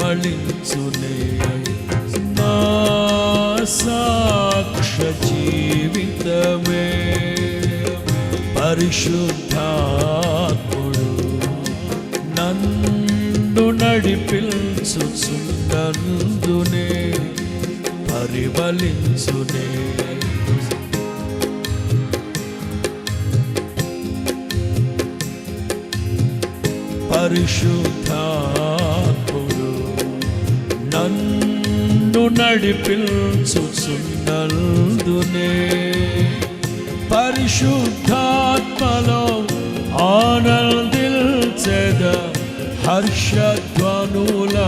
ఫలించునే నా సాక్ష్య జీవితమే పరిశుద్ధాత్ముడు నన్ను నడిపించుచున్నందునే పరిబలించునే పరిశుద్ధాత్ముడు నన్ను నడిపించుచున్నందునే పరిశుద్ధాత్మలో ఆనందించెద హర్షధ్వనుల